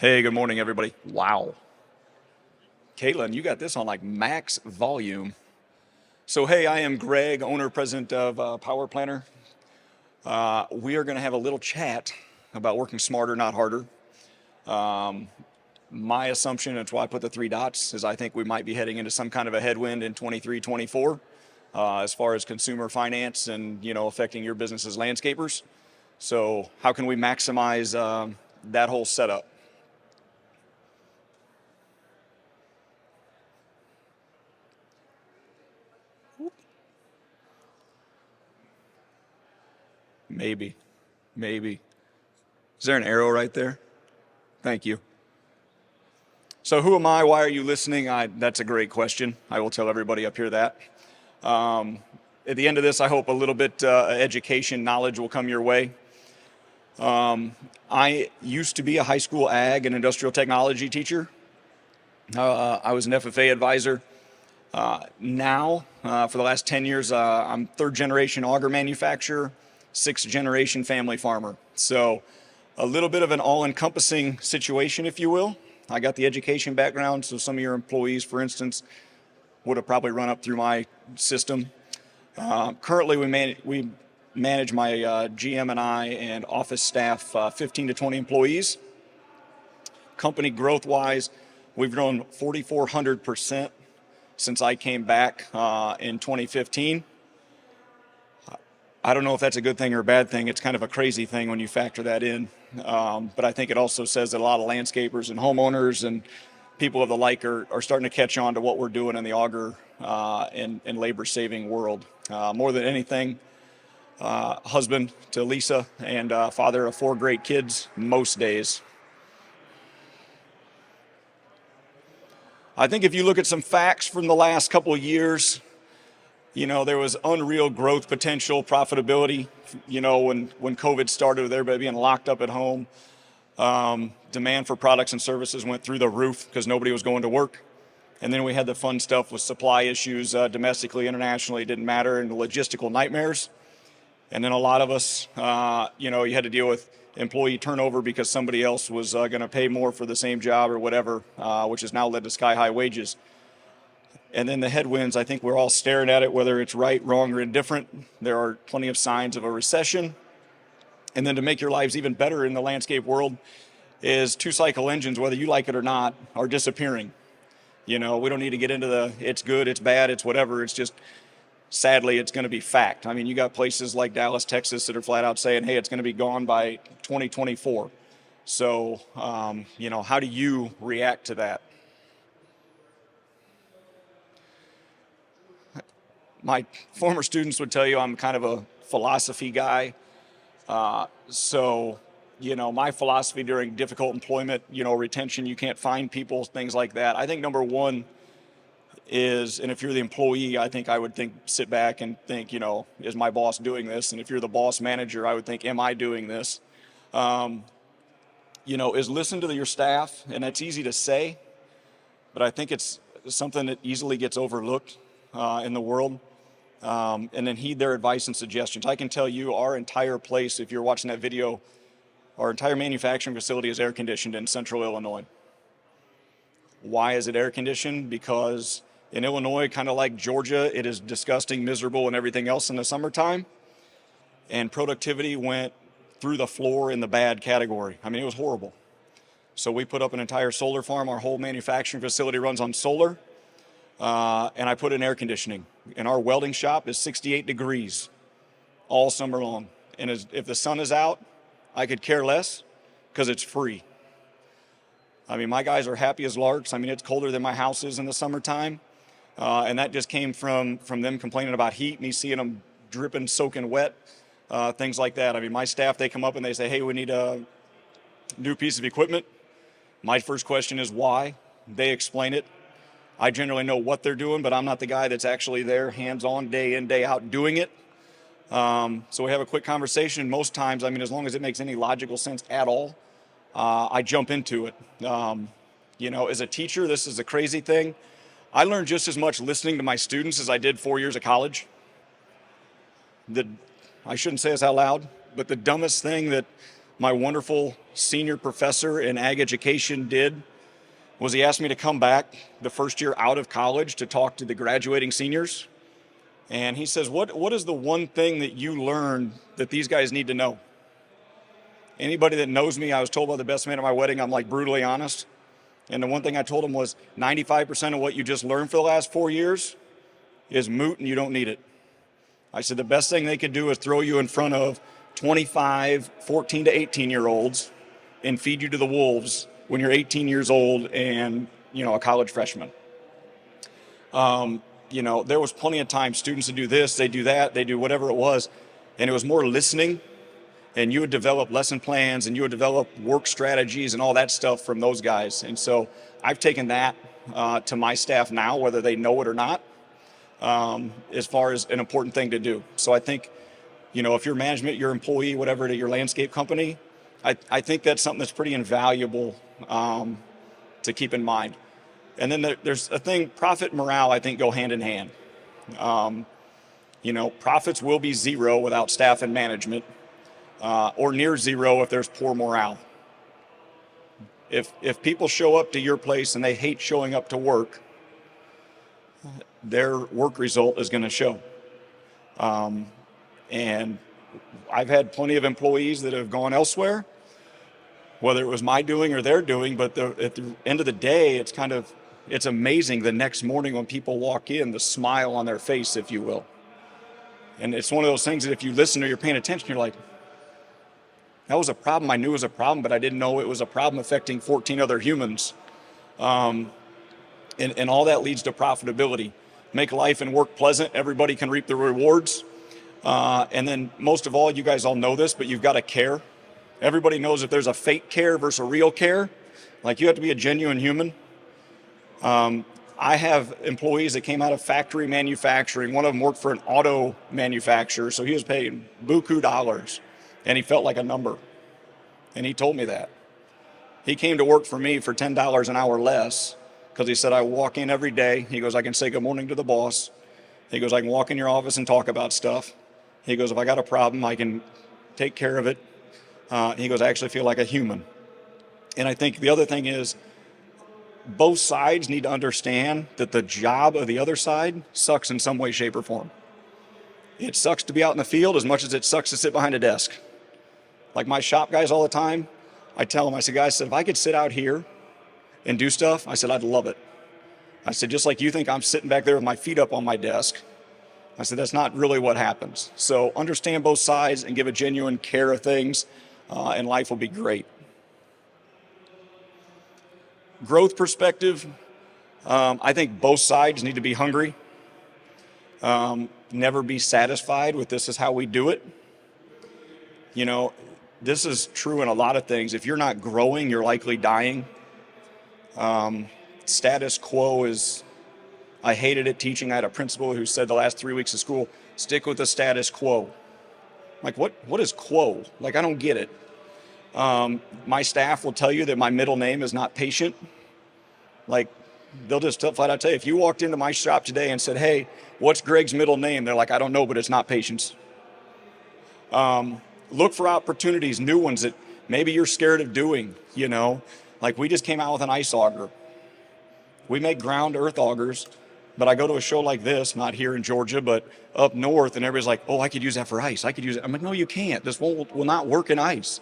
Hey, good morning, everybody. Wow. Caitlin, you got this on like max volume. So, hey, I am Greg, owner, president of Power Planner. We are going to have a little chat about working smarter, not harder. My assumption, that's why I put the three dots, is I think we might be heading into some kind of a headwind in 23, 24, as far as consumer finance and, affecting your business as landscapers. So, how can we maximize that whole setup? Maybe, maybe. Is there an arrow right there? Thank you. So, who am I? Why are you listening? That's a great question. I will tell everybody up here that. At the end of this, I hope a little bit education, knowledge will come your way. I used to be a high school ag and industrial technology teacher. I was an FFA advisor. Now, for the last 10 years, I'm third generation auger manufacturer, sixth generation family farmer. So, a little bit of an all encompassing situation, if you will. I got the education background, so some of your employees, for instance, would have probably run up through my system. Currently, we manage my GM and I and office staff, 15 to 20 employees. Company growth wise, we've grown 4,400% since I came back in 2015. I don't know if that's a good thing or a bad thing. It's kind of a crazy thing when you factor that in. But I think it also says that a lot of landscapers and homeowners and people of the like are starting to catch on to what we're doing in the auger and labor saving world. More than anything, husband to Lisa and father of four great kids most days. I think if you look at some facts from the last couple of years, there was unreal growth potential, profitability, when COVID started with everybody being locked up at home. Demand for products and services went through the roof because nobody was going to work. And then we had the fun stuff with supply issues domestically, internationally, it didn't matter, and the logistical nightmares. And then a lot of us, you had to deal with employee turnover because somebody else was going to pay more for the same job or whatever, which has now led to sky-high wages. And then the headwinds, I think we're all staring at it, whether it's right, wrong, or indifferent. There are plenty of signs of a recession. And then to make your lives even better in the landscape world is two-cycle engines, whether you like it or not, are disappearing. We don't need to get into the it's good, it's bad, it's whatever. It's just, sadly, it's going to be fact. I mean, you got places like Dallas, Texas that are flat out saying, hey, it's going to be gone by 2024. So, how do you react to that? My former students would tell you I'm kind of a philosophy guy. My philosophy during difficult employment, retention, you can't find people, things like that. I think number one is, and if you're the employee, I think I would sit back and think, is my boss doing this? And if you're the boss manager, I would think, am I doing this? Is listen to your staff, and that's easy to say, but I think it's something that easily gets overlooked in the world. And then heed their advice and suggestions. I can tell you our entire place, if you're watching that video, our entire manufacturing facility is air conditioned in central Illinois. Why is it air conditioned? Because in Illinois, kind of like Georgia, it is disgusting, miserable, and everything else in the summertime. And productivity went through the floor in the bad category. I mean, it was horrible. So we put up an entire solar farm. Our whole manufacturing facility runs on solar. And I put in air conditioning. And our welding shop is 68 degrees all summer long. And if the sun is out, I could care less because it's free. I mean, my guys are happy as larks. I mean, it's colder than my house is in the summertime. And that just came from them complaining about heat, me seeing them dripping, soaking wet, things like that. I mean, my staff, they come up and they say, hey, we need a new piece of equipment. My first question is why? They explain it. I generally know what they're doing, but I'm not the guy that's actually there hands-on, day in, day out doing it. So we have a quick conversation. Most times, I mean, as long as it makes any logical sense at all, I jump into it. As a teacher, this is a crazy thing. I learned just as much listening to my students as I did 4 years of college. I shouldn't say this out loud, but the dumbest thing that my wonderful senior professor in ag education did was he asked me to come back the first year out of college to talk to the graduating seniors. And he says, what is the one thing that you learned that these guys need to know? Anybody that knows me, I was told by the best man at my wedding, I'm like brutally honest. And the one thing I told him was 95% of what you just learned for the last 4 years is moot and you don't need it. I said, the best thing they could do is throw you in front of 25, 14 to 18 year olds and feed you to the wolves when you're 18 years old and, a college freshman. There was plenty of time students would do this, they do that, they do whatever it was. And it was more listening, and you would develop lesson plans and you would develop work strategies and all that stuff from those guys. And so I've taken that to my staff now, whether they know it or not, as far as an important thing to do. So I think, if your management, your employee, whatever, at your landscape company, I think that's something that's pretty invaluable to keep in mind. And then there's a thing, profit and morale, I think, go hand in hand. Profits will be zero without staff and management, or near zero if there's poor morale. If people show up to your place and they hate showing up to work, their work result is going to show. And I've had plenty of employees that have gone elsewhere, whether it was my doing or their doing, but at the end of the day, it's amazing the next morning when people walk in, the smile on their face, if you will. And it's one of those things that if you listen or you're paying attention, you're like, that was a problem. I knew it was a problem, but I didn't know it was a problem affecting 14 other humans. And all that leads to profitability. Make life and work pleasant. Everybody can reap the rewards. And then most of all, you guys all know this, but you've got to care. Everybody knows if there's a fake care versus a real care. Like, you have to be a genuine human. I have employees that came out of factory manufacturing. One of them worked for an auto manufacturer, so he was paying buku dollars, and he felt like a number. And he told me that. He came to work for me for $10 an hour less because he said, I walk in every day. He goes, I can say good morning to the boss. He goes, I can walk in your office and talk about stuff. He goes, if I got a problem, I can take care of it. He goes, I actually feel like a human. And I think the other thing is, both sides need to understand that the job of the other side sucks in some way, shape, or form. It sucks to be out in the field as much as it sucks to sit behind a desk. Like my shop guys all the time, I tell them, I said, guys, if I could sit out here and do stuff, I said, I'd love it. I said, just like you think I'm sitting back there with my feet up on my desk. I said, that's not really what happens. So understand both sides and give a genuine care of things, and life will be great. Growth perspective, I think both sides need to be hungry. Never be satisfied with this is how we do it. This is true in a lot of things. If you're not growing, you're likely dying. Status quo is, I hated it teaching. I had a principal who said the last 3 weeks of school, stick with the status quo. Like, what is quo? Like, I don't get it. My staff will tell you that my middle name is not patient. Like, they'll just flat out tell you, if you walked into my shop today and said, hey, what's Greg's middle name? They're like, I don't know, but it's not patience. Look for opportunities, new ones that maybe you're scared of doing, Like, we just came out with an ice auger. We make ground earth augers, but I go to a show like this, not here in Georgia, but up north, and everybody's like, oh, I could use that for ice. I could use it. I'm like, no, you can't. This will not work in ice.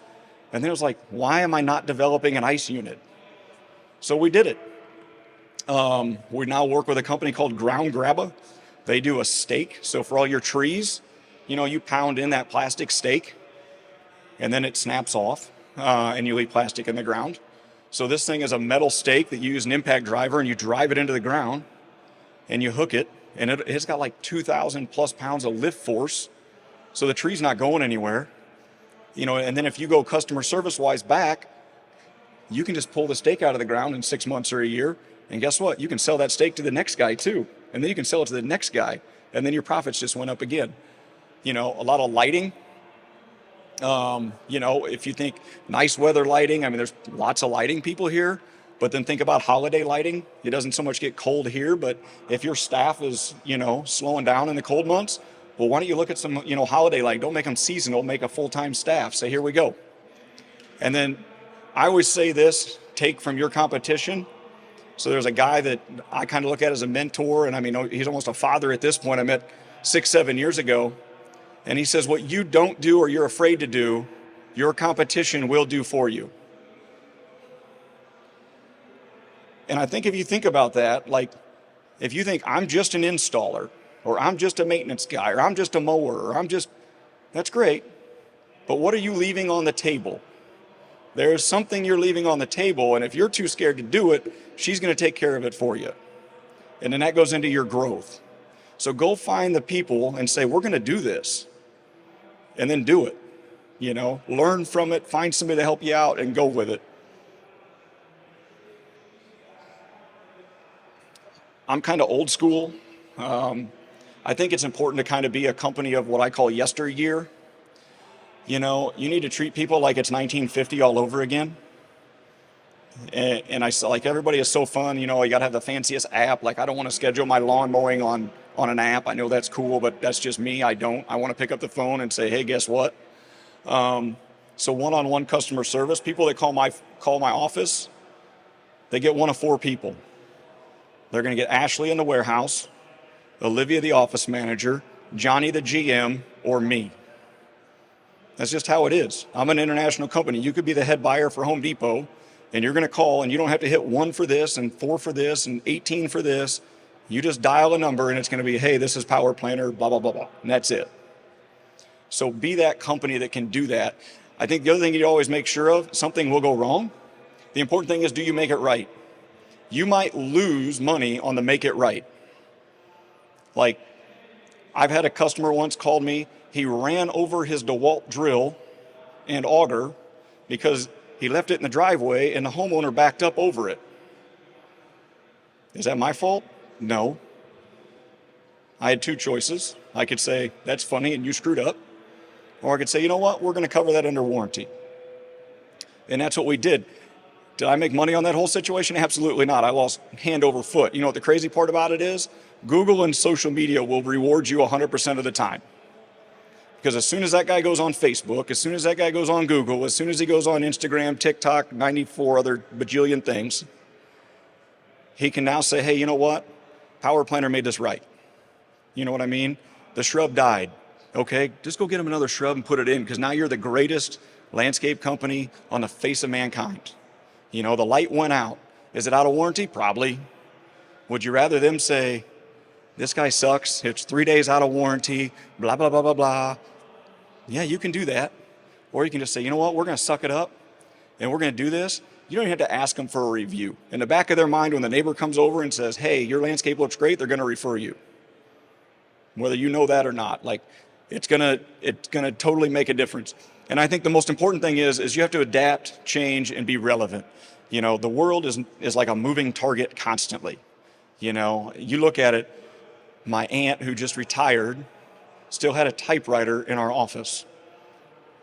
And then it was like, why am I not developing an ice unit? So we did it. We now work with a company called Ground Grabba. They do a stake. So for all your trees, you pound in that plastic stake and then it snaps off and you leave plastic in the ground. So this thing is a metal stake that you use an impact driver and you drive it into the ground and you hook it, and it's got like 2,000 plus pounds of lift force. So the tree's not going anywhere. And then if you go customer service wise back, you can just pull the stake out of the ground in 6 months or a year. And guess what? You can sell that stake to the next guy too. And then you can sell it to the next guy. And then your profits just went up again. A lot of lighting. If you think nice weather lighting, there's lots of lighting people here. But then think about holiday lighting. It doesn't so much get cold here, but if your staff is, slowing down in the cold months, well, why don't you look at some, holiday lighting? Don't make them seasonal, make a full-time staff. So here we go. And then I always say this, take from your competition. So there's a guy that I kind of look at as a mentor, and I mean, he's almost a father at this point. I met 6, 7 years ago, and he says, what you don't do or you're afraid to do, your competition will do for you. And I think if you think about that, like if you think I'm just an installer, or I'm just a maintenance guy, or I'm just a mower, or that's great. But what are you leaving on the table? There's something you're leaving on the table, and if you're too scared to do it, she's going to take care of it for you. And then that goes into your growth. So go find the people and say, we're going to do this. And then do it. Learn from it, find somebody to help you out, and go with it. I'm kind of old school. I think it's important to kind of be a company of what I call yesteryear. You need to treat people like it's 1950 all over again. And I like, everybody is so fun. You got to have the fanciest app. Like, I don't want to schedule my lawn mowing on an app. I know that's cool, but that's just me. I want to pick up the phone and say, hey, guess what? So one-on-one customer service, people that call my office, they get one of 4 people. They're going to get Ashley in the warehouse, Olivia, the office manager, Johnny, the GM, or me. That's just how it is. I'm an international company. You could be the head buyer for Home Depot, and you're going to call, and you don't have to hit 1 for this, and 4 for this, and 18 for this. You just dial a number, and it's going to be, hey, this is Power Planner, blah, blah, blah, blah. And that's it. So be that company that can do that. I think the other thing you always make sure of, something will go wrong. The important thing is, do you make it right? You might lose money on the make it right. Like, I've had a customer once called me. He ran over his DeWalt drill and auger because he left it in the driveway and the homeowner backed up over it. Is that my fault? No. I had 2 choices. I could say, that's funny and you screwed up. Or I could say, you know what, we're going to cover that under warranty. And that's what we did. Did I make money on that whole situation? Absolutely not. I lost hand over foot. You know what the crazy part about it is? Google and social media will reward you 100% of the time. Because as soon as that guy goes on Facebook, as soon as that guy goes on Google, as soon as he goes on Instagram, TikTok, 94 other bajillion things, he can now say, hey, you know what? Power Planner made this right. You know what I mean? The shrub died. Okay, just go get him another shrub and put it in, because now you're the greatest landscape company on the face of mankind. The light went out. Is it out of warranty? Probably. Would you rather them say, this guy sucks, it's 3 days out of warranty, blah, blah, blah, blah, blah. Yeah, you can do that. Or you can just say, you know what, we're going to suck it up and we're going to do this. You don't even have to ask them for a review. In the back of their mind, when the neighbor comes over and says, hey, your landscape looks great, they're going to refer you. Whether you know that or not, like, it's going to totally make a difference. And I think the most important thing is you have to adapt, change, and be relevant. The world is like a moving target constantly. You look at it, my aunt who just retired still had a typewriter in our office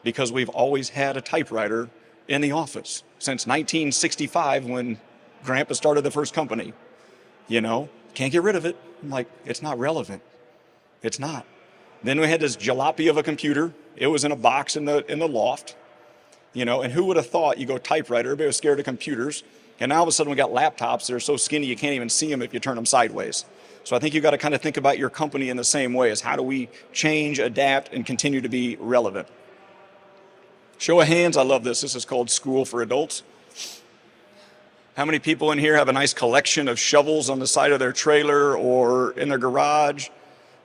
because we've always had a typewriter in the office since 1965 when Grandpa started the first company. Can't get rid of it. I'm like, it's not relevant. It's not. Then we had this jalopy of a computer. It was in a box in the loft. And who would have thought you go typewriter, everybody was scared of computers. And now all of a sudden we got laptops that are so skinny you can't even see them if you turn them sideways. So I think you've got to kind of think about your company in the same way as how do we change, adapt, and continue to be relevant. Show of hands, I love this. This is called School for Adults. How many people in here have a nice collection of shovels on the side of their trailer or in their garage?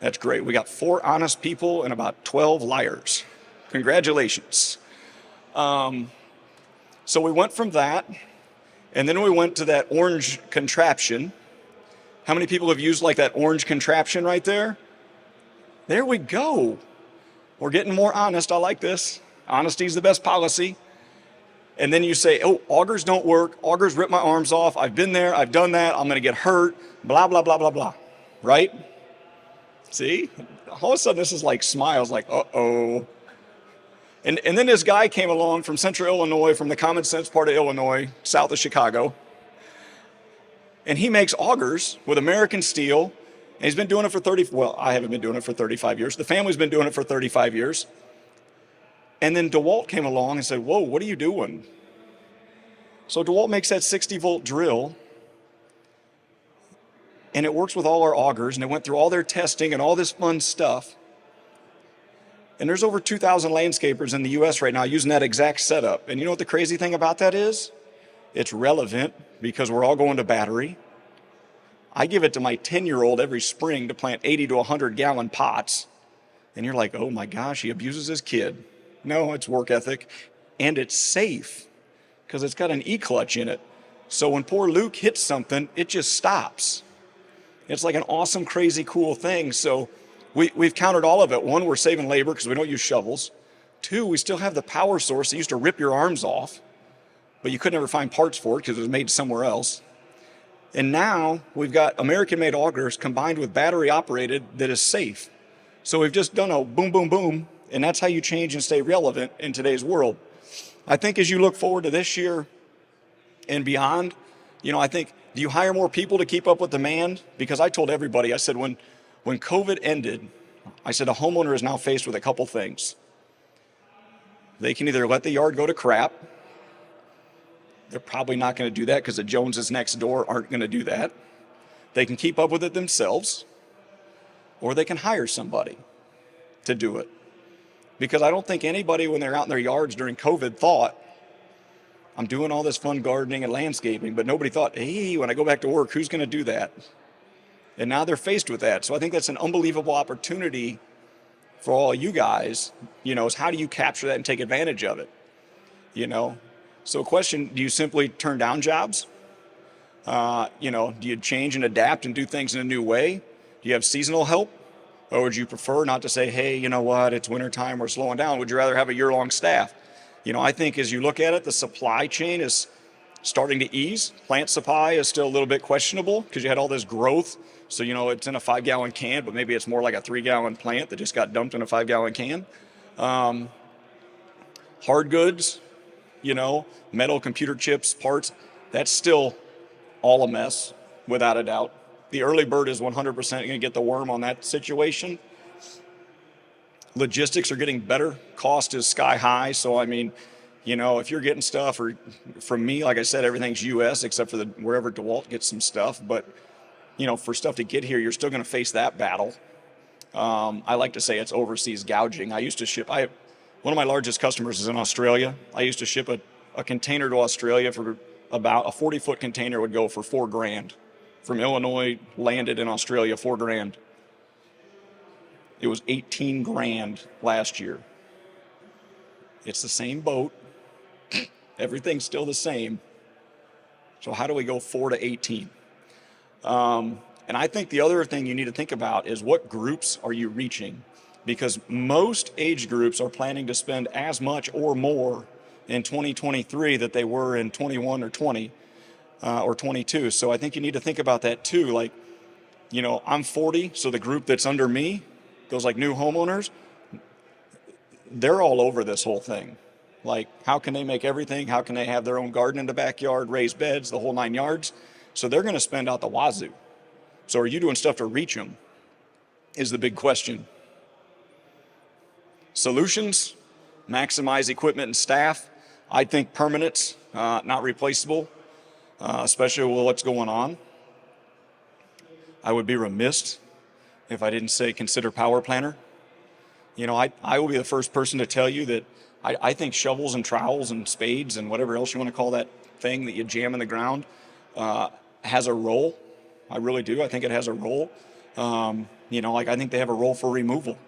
That's great. We got 4 honest people and about 12 liars. Congratulations. So we went from that, and then we went to that orange contraption. How many people have used like that orange contraption right there? There we go. We're getting more honest. I like this. Honesty is the best policy. And then you say, oh, augers don't work. Augers rip my arms off. I've been there. I've done that. I'm going to get hurt. Blah, blah, blah, blah, blah. Right? See? All of a sudden, this is like smiles, like, uh-oh. And then this guy came along from central Illinois, from the common sense part of Illinois, south of Chicago. And he makes augers with American steel. And he's been doing it for I haven't been doing it for 35 years. The family's been doing it for 35 years. And then DeWalt came along and said, whoa, what are you doing? So DeWalt makes that 60-volt drill, and it works with all our augers, and it went through all their testing and all this fun stuff. And there's over 2,000 landscapers in the US right now using that exact setup. And you know what the crazy thing about that is? It's relevant because we're all going to battery. I give it to my 10-year-old every spring to plant 80 to 100-gallon pots. And you're like, oh my gosh, he abuses his kid. No, it's work ethic. And it's safe because it's got an E-clutch in it. So when poor Luke hits something, it just stops. It's like an awesome, crazy, cool thing. So we've countered all of it. One, we're saving labor because we don't use shovels. Two, we still have the power source that used to rip your arms off, but you could never find parts for it because it was made somewhere else. And now we've got American-made augers combined with battery-operated that is safe. So we've just done a boom, boom, boom, and that's how you change and stay relevant in today's world. I think as you look forward to this year and beyond, I think, do you hire more people to keep up with demand? Because I told everybody, I said, when COVID ended, I said a homeowner is now faced with a couple things. They can either let the yard go to crap. They're probably not going to do that because the Joneses next door aren't going to do that. They can keep up with it themselves, or they can hire somebody to do it. Because I don't think anybody, when they're out in their yards during COVID, thought, I'm doing all this fun gardening and landscaping, but nobody thought, hey, when I go back to work, who's going to do that? And now they're faced with that. So I think that's an unbelievable opportunity for all you guys, is how do you capture that and take advantage of it? So a question, do you simply turn down jobs? Do you change and adapt and do things in a new way? Do you have seasonal help? Or would you prefer not to say, hey, you know what, it's wintertime, we're slowing down. Would you rather have a year-long staff? I think as you look at it, the supply chain is starting to ease. Plant supply is still a little bit questionable because you had all this growth. So, it's in a 5-gallon can, but maybe it's more like a 3-gallon plant that just got dumped in a 5-gallon can. Hard goods, metal, computer chips, parts, that's still all a mess, without a doubt. The early bird is 100% going to get the worm on that situation. Logistics are getting better. Cost is sky high. So, if you're getting stuff, or from me, like I said, everything's U.S. except for wherever DeWalt gets some stuff. But, for stuff to get here, you're still going to face that battle. I like to say it's overseas gouging. I used to ship, one of my largest customers is in Australia. I used to ship a container to Australia for about a 40-foot container would go for $4,000. From Illinois, landed in Australia, $4,000. It was $18,000 last year. It's the same boat. Everything's still the same. So how do we go 4 to 18? And I think the other thing you need to think about is what groups are you reaching? Because most age groups are planning to spend as much or more in 2023 that they were in 21 or 20 or 22. So I think you need to think about that too. Like, I'm 40, so the group that's under me, those like new homeowners, they're all over this whole thing. Like, how can they make everything? How can they have their own garden in the backyard, raised beds, the whole 9 yards? So they're going to spend out the wazoo. So are you doing stuff to reach them is the big question. Solutions, maximize equipment and staff. I think permanence, not replaceable, especially with what's going on. I would be remiss if I didn't say consider power planner. I will be the first person to tell you that I think shovels and trowels and spades and whatever else you want to call that thing that you jam in the ground has a role. I really do. I think it has a role. I think they have a role for removal.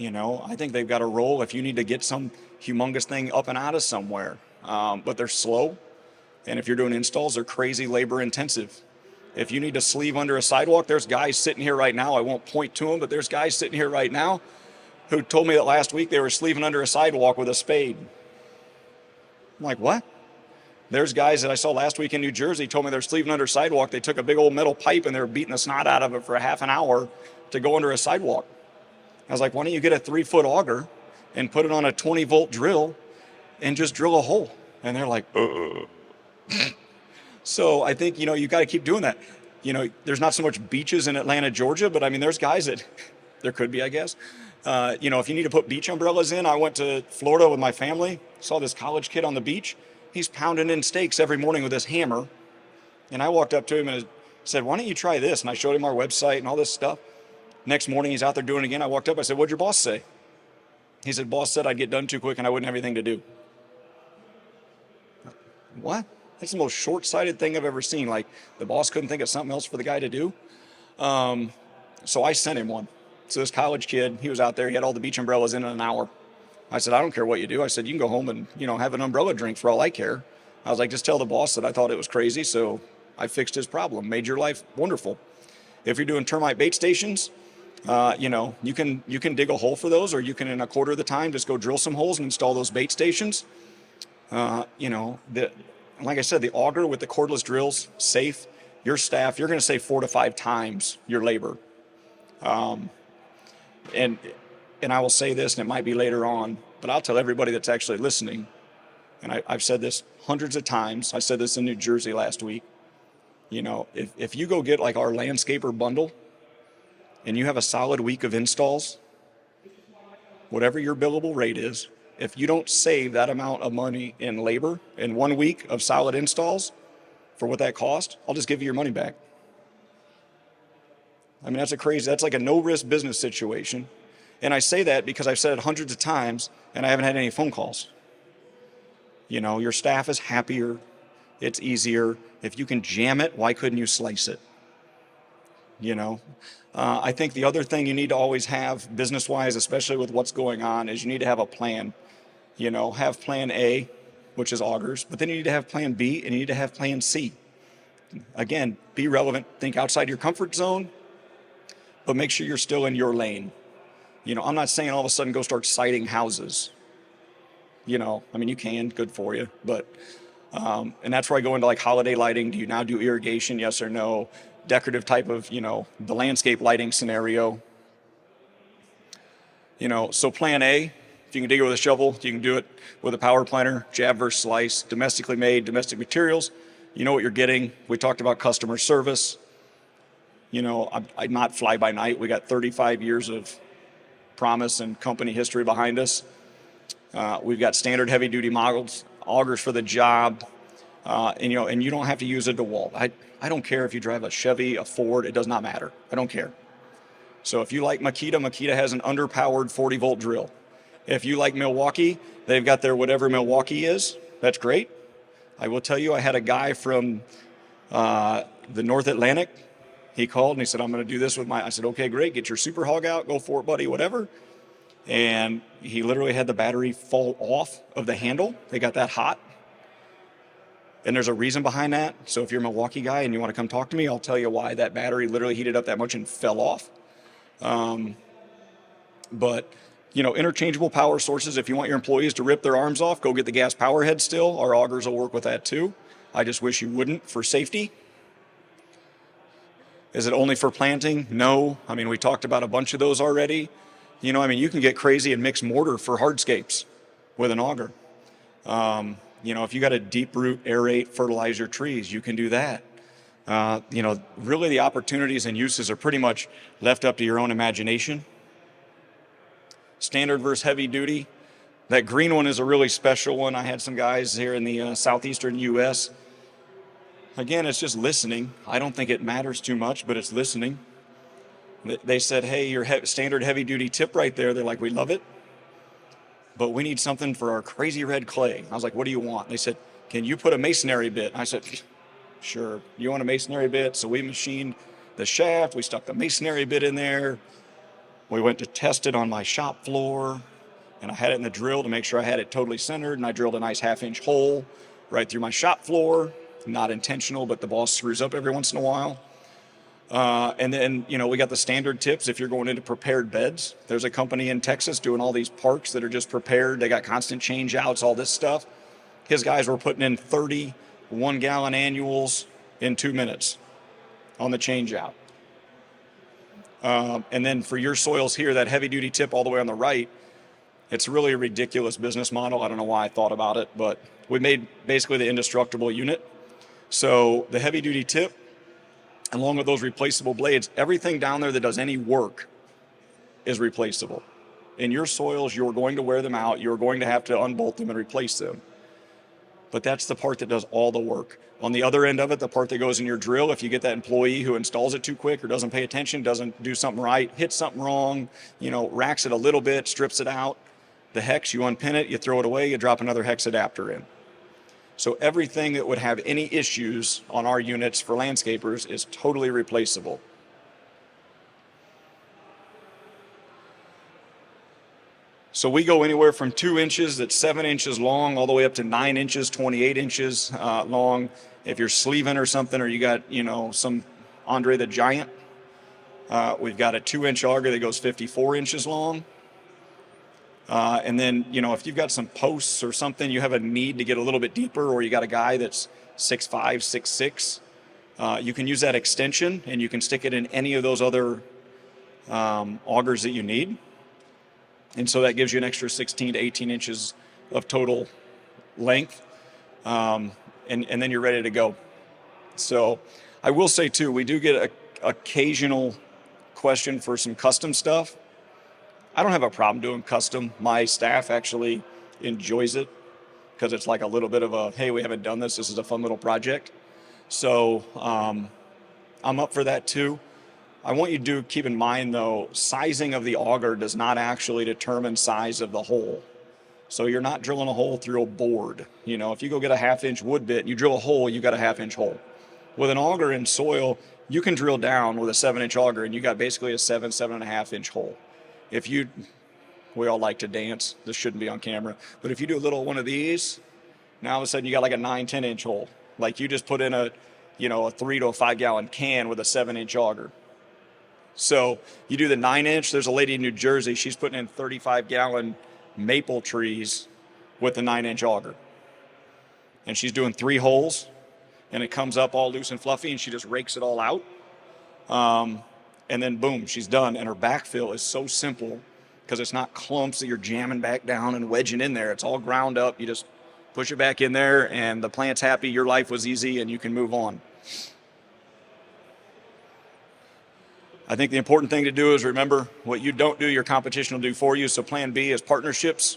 I think they've got a role if you need to get some humongous thing up and out of somewhere. But they're slow. And if you're doing installs, they're crazy labor intensive. If you need to sleeve under a sidewalk, there's guys sitting here right now. I won't point to them, but there's guys sitting here right now who told me that last week they were sleeving under a sidewalk with a spade. I'm like, what? There's guys that I saw last week in New Jersey told me they're sleeving under a sidewalk. They took a big old metal pipe and they were beating the snot out of it for a half an hour to go under a sidewalk. I was like, why don't you get a 3-foot auger and put it on a 20-volt drill and just drill a hole? And they're like, So I think, you got to keep doing that. There's not so much beaches in Atlanta, Georgia, but there's guys that, there could be, I guess. If you need to put beach umbrellas in, I went to Florida with my family, saw this college kid on the beach. He's pounding in steaks every morning with his hammer. And I walked up to him and said, why don't you try this? And I showed him our website and all this stuff. Next morning, he's out there doing it again. I walked up, I said, what'd your boss say? He said, boss said I'd get done too quick and I wouldn't have anything to do. What? That's the most short-sighted thing I've ever seen. Like, the boss couldn't think of something else for the guy to do. So I sent him one. So this college kid, he was out there, he had all the beach umbrellas in an hour. I said, I don't care what you do. I said, you can go home and, have an umbrella drink for all I care. I was like, just tell the boss that I thought it was crazy, so I fixed his problem, made your life wonderful. If you're doing termite bait stations, you can dig a hole for those, or you can, in a quarter of the time, just go drill some holes and install those bait stations. Like I said, the auger with the cordless drills, safe. Your staff, you're going to save 4 to 5 times your labor. And I will say this, and it might be later on, but I'll tell everybody that's actually listening, and I've said this hundreds of times. I said this in New Jersey last week. If you go get like our landscaper bundle and you have a solid week of installs, whatever your billable rate is, if you don't save that amount of money in labor in 1 week of solid installs for what that cost, I'll just give you your money back. I mean, that's like a no-risk business situation. And I say that because I've said it hundreds of times and I haven't had any phone calls. Your staff is happier. It's easier. If you can jam it, why couldn't you slice it? I think the other thing you need to always have business-wise, especially with what's going on, is you need to have a plan. Have plan A, which is augers, but then you need to have plan B and you need to have plan C. Again, be relevant, think outside your comfort zone, but make sure you're still in your lane. I'm not saying all of a sudden go start siting houses. You can, good for you, but, and that's where I go into like holiday lighting. Do you now do irrigation? Yes or no? Decorative type of, the landscape lighting scenario. So plan A, if you can dig it with a shovel, you can do it with a power planter, jab versus slice, domestically made, domestic materials. You know what you're getting. We talked about customer service. I'm not fly by night. We got 35 years of promise and company history behind us. We've got standard heavy duty models, augers for the job. And you don't have to use a DeWalt. I don't care if you drive a Chevy, a Ford, it does not matter. I don't care. So if you like Makita has an underpowered 40-volt drill. If you like Milwaukee, they've got their whatever Milwaukee is. That's great. I will tell you, I had a guy from the North Atlantic. He called and he said, I'm going to do this with I said, okay, great. Get your Super Hog out. Go for it, buddy, whatever. And he literally had the battery fall off of the handle. They got that hot. And there's a reason behind that. So if you're a Milwaukee guy and you want to come talk to me, I'll tell you why that battery literally heated up that much and fell off. But interchangeable power sources. If you want your employees to rip their arms off, go get the gas power head still. Our augers will work with that too. I just wish you wouldn't for safety. Is it only for planting? No. I mean, we talked about a bunch of those already. You can get crazy and mix mortar for hardscapes with an auger. If you got a deep root, aerate, fertilize your trees, you can do that. Really the opportunities and uses are pretty much left up to your own imagination. Standard versus heavy duty. That green one is a really special one. I had some guys here in the southeastern U.S. Again, it's just listening. I don't think it matters too much, but it's listening. They said, hey, your standard heavy duty tip right there. They're like, we love it, but we need something for our crazy red clay. I was like, what do you want? They said, can you put a masonry bit? I said, sure. You want a masonry bit? So we machined the shaft. We stuck the masonry bit in there. We went to test it on my shop floor, and I had it in the drill to make sure I had it totally centered, and I drilled a nice 1/2-inch hole right through my shop floor. Not intentional, but the boss screws up every once in a while. And then, we got the standard tips if you're going into prepared beds. There's a company in Texas doing all these parks that are just prepared. They got constant change outs, all this stuff. His guys were putting in 30 1-gallon annuals in 2 minutes on the change out. And then for your soils here, that heavy duty tip all the way on the right, it's really a ridiculous business model. I don't know why I thought about it, but we made basically the indestructible unit. So the heavy duty tip, along with those replaceable blades, everything down there that does any work is replaceable. In your soils, you're going to wear them out. You're going to have to unbolt them and replace them. But that's the part that does all the work. On the other end of it, the part that goes in your drill, if you get that employee who installs it too quick or doesn't pay attention, doesn't do something right, hits something wrong, racks it a little bit, strips it out, the hex, you unpin it, you throw it away, you drop another hex adapter in. So everything that would have any issues on our units for landscapers is totally replaceable. So we go anywhere from 2 inches, that's 7 inches long, all the way up to 9 inches, 28 inches long. If you're sleeving or something, or you got, some Andre the Giant, we've got a 2-inch auger that goes 54 inches long. And then, if you've got some posts or something, you have a need to get a little bit deeper, or you got a guy that's 6'5", 6'6", you can use that extension and you can stick it in any of those other augers that you need. And so that gives you an extra 16 to 18 inches of total length. And then you're ready to go. So I will say too, we do get an occasional question for some custom stuff. I don't have a problem doing custom. My staff actually enjoys it because it's like a little bit of a, hey, we haven't done this. This is a fun little project. So I'm up for that too. I want you to keep in mind though, sizing of the auger does not actually determine size of the hole. So you're not drilling a hole through a board. If you go get a 1/2-inch wood bit and you drill a hole, you got a 1/2-inch hole. With an auger in soil, you can drill down with a 7-inch auger and you got basically a 7.5-inch hole. We all like to dance. This shouldn't be on camera. But if you do a little one of these, now all of a sudden you got like a 9-10-inch hole. Like you just put in a 3 to a 5 gallon can with a 7-inch auger. So you do the 9-inch, there's a lady in New Jersey, she's putting in 35-gallon maple trees with the 9-inch auger. And she's doing 3 holes, and it comes up all loose and fluffy, and she just rakes it all out. And then boom, she's done. And her backfill is so simple because it's not clumps that you're jamming back down and wedging in there. It's all ground up. You just push it back in there, and the plant's happy, your life was easy, and you can move on. I think the important thing to do is remember, what you don't do, your competition will do for you. So plan B is partnerships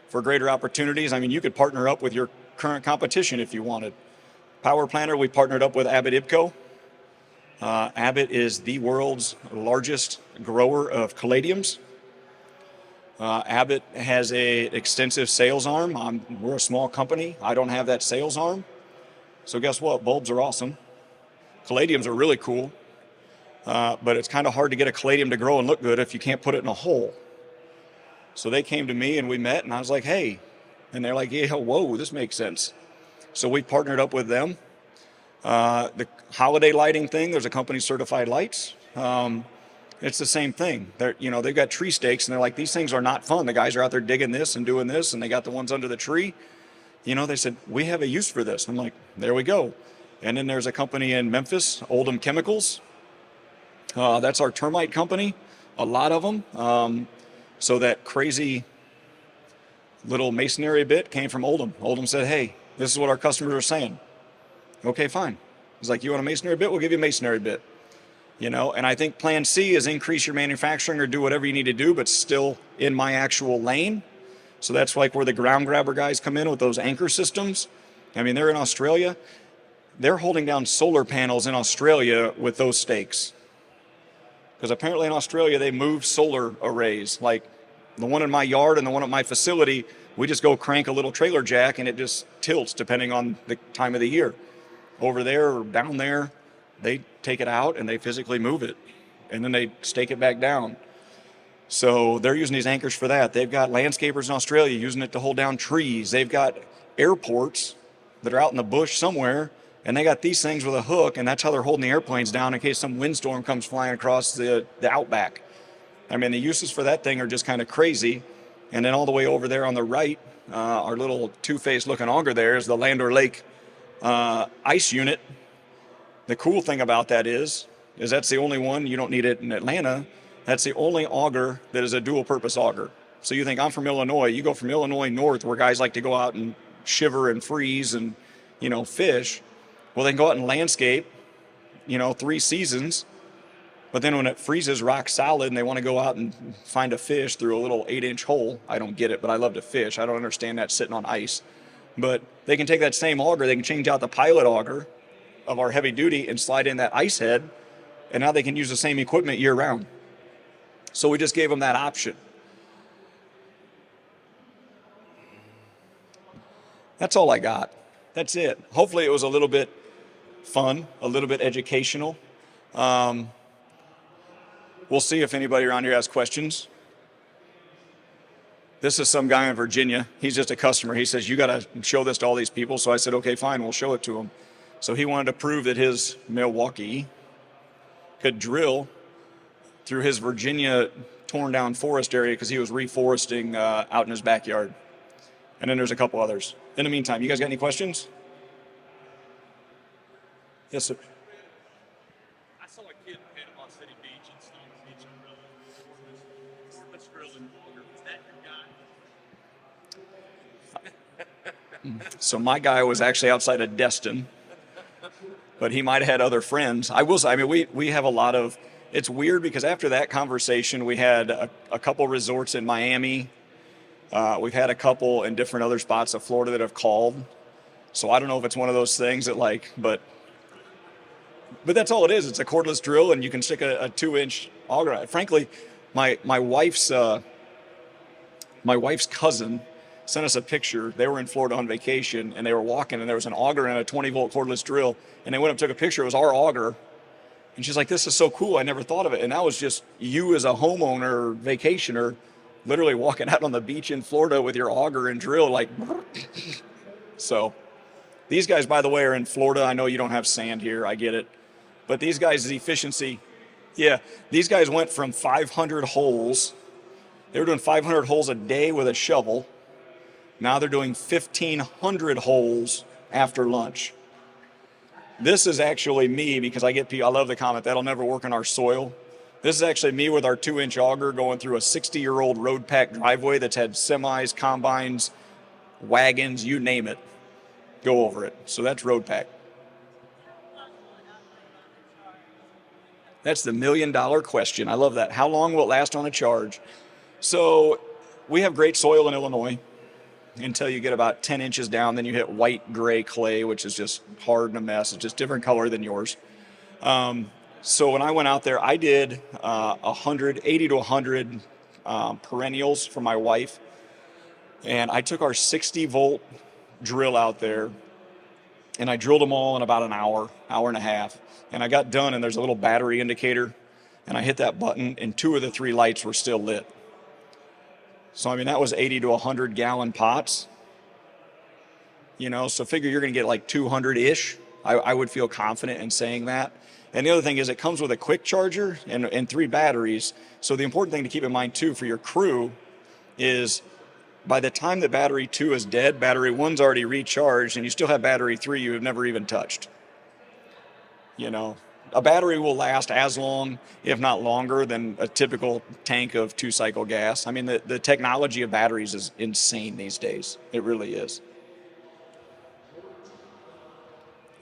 for greater opportunities. I mean, you could partner up with your current competition if you wanted. Power Planter, we partnered up with Abbott IBCO. Abbott is the world's largest grower of caladiums. Abbott has an extensive sales arm. We're a small company. I don't have that sales arm. So guess what? Bulbs are awesome. Caladiums are really cool. But it's kind of hard to get a caladium to grow and look good if you can't put it in a hole. So they came to me and we met, and I was like, hey. And they're like, yeah, whoa, this makes sense. So we partnered up with them. The holiday lighting thing, there's a company, Certified Lights. It's the same thing. They've got tree stakes, and they're like, these things are not fun. The guys are out there digging this and doing this, and they got the ones under the tree. They said, we have a use for this. I'm like, there we go. And then there's a company in Memphis, Oldham Chemicals. That's our termite company, a lot of them. So that crazy little masonry bit came from Oldham. Oldham said, hey, this is what our customers are saying. Okay, fine. He's like, you want a masonry bit? We'll give you a masonry bit. And I think plan C is increase your manufacturing or do whatever you need to do, but still in my actual lane. So that's like where the ground grabber guys come in with those anchor systems. I mean, they're in Australia. They're holding down solar panels in Australia with those stakes. Because apparently in Australia, they move solar arrays. Like the one in my yard and the one at my facility, we just go crank a little trailer jack and it just tilts depending on the time of the year. Over there or down there, they take it out and they physically move it. And then they stake it back down. So they're using these anchors for that. They've got landscapers in Australia using it to hold down trees. They've got airports that are out in the bush somewhere, and they got these things with a hook, and that's how they're holding the airplanes down in case some windstorm comes flying across the outback. I mean, the uses for that thing are just kind of crazy. And then all the way over there on the right, our little two-faced looking auger there is the Landor Lake ice unit. The cool thing about that is that's the only one, you don't need it in Atlanta. That's the only auger that is a dual purpose auger. So you think I'm from Illinois, you go from Illinois north where guys like to go out and shiver and freeze and, fish. Well, they can go out and landscape, 3 seasons But then when it freezes rock solid and they want to go out and find a fish through a little 8-inch hole, I don't get it, but I love to fish. I don't understand that sitting on ice. But they can take that same auger, they can change out the pilot auger of our heavy duty and slide in that ice head, and now they can use the same equipment year round. So we just gave them that option. That's all I got. That's it. Hopefully it was a little bit fun, a little bit educational. We'll see if anybody around here has questions. This is some guy in Virginia. He's just a customer. He says, you got to show this to all these people. So I said, okay, fine, we'll show it to him. So he wanted to prove that his Milwaukee could drill through his Virginia torn down forest area because he was reforesting out in his backyard. And then there's a couple others. In the meantime, you guys got any questions? Yes, sir. I saw a kid in Panama City Beach and Stone Beach and let's drill in water. Is that your guy? So my guy was actually outside of Destin, but he might have had other friends. I will say, I mean, we have a lot of, it's weird because after that conversation, we had a couple resorts in Miami. We've had a couple in different other spots of Florida that have called. So I don't know if it's one of those things that but that's all it is. It's a cordless drill and you can stick a 2-inch auger. Frankly, my wife's cousin sent us a picture. They were in Florida on vacation and they were walking and there was an auger and a 20-volt cordless drill. And they went up and took a picture. It was our auger. And she's like, this is so cool. I never thought of it. And that was just you as a homeowner, vacationer, literally walking out on the beach in Florida with your auger and drill like. So these guys, by the way, are in Florida. I know you don't have sand here. I get it. But these guys' efficiency, these guys went from 500 holes. They were doing 500 holes a day with a shovel. Now they're doing 1,500 holes after lunch. This is actually me because I love the comment, that'll never work in our soil. This is actually me with our 2-inch auger going through a 60-year-old road pack driveway that's had semis, combines, wagons, you name it, go over it. So that's road pack. That's the $1 million question. I love that. How long will it last on a charge? So we have great soil in Illinois until you get about 10 inches down. Then you hit white gray clay, which is just hard and a mess. It's just different color than yours. So when I went out there, I did 80 to 100 perennials for my wife. And I took our 60-volt drill out there and I drilled them all in about an hour and a half. And I got done and there's a little battery indicator and I hit that button and 2 of the 3 lights were still lit. So, I mean, that was 80 to 100 gallon pots, so figure you're going to get like 200-ish. I would feel confident in saying that. And the other thing is it comes with a quick charger and 3 batteries. So the important thing to keep in mind too for your crew is by the time that battery 2 is dead, battery 1's already recharged and you still have battery 3 you have never even touched. A battery will last as long, if not longer, than a typical tank of 2-cycle gas. I mean, the technology of batteries is insane these days. It really is.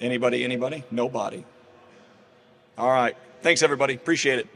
Anybody? Nobody. All right. Thanks, everybody. Appreciate it.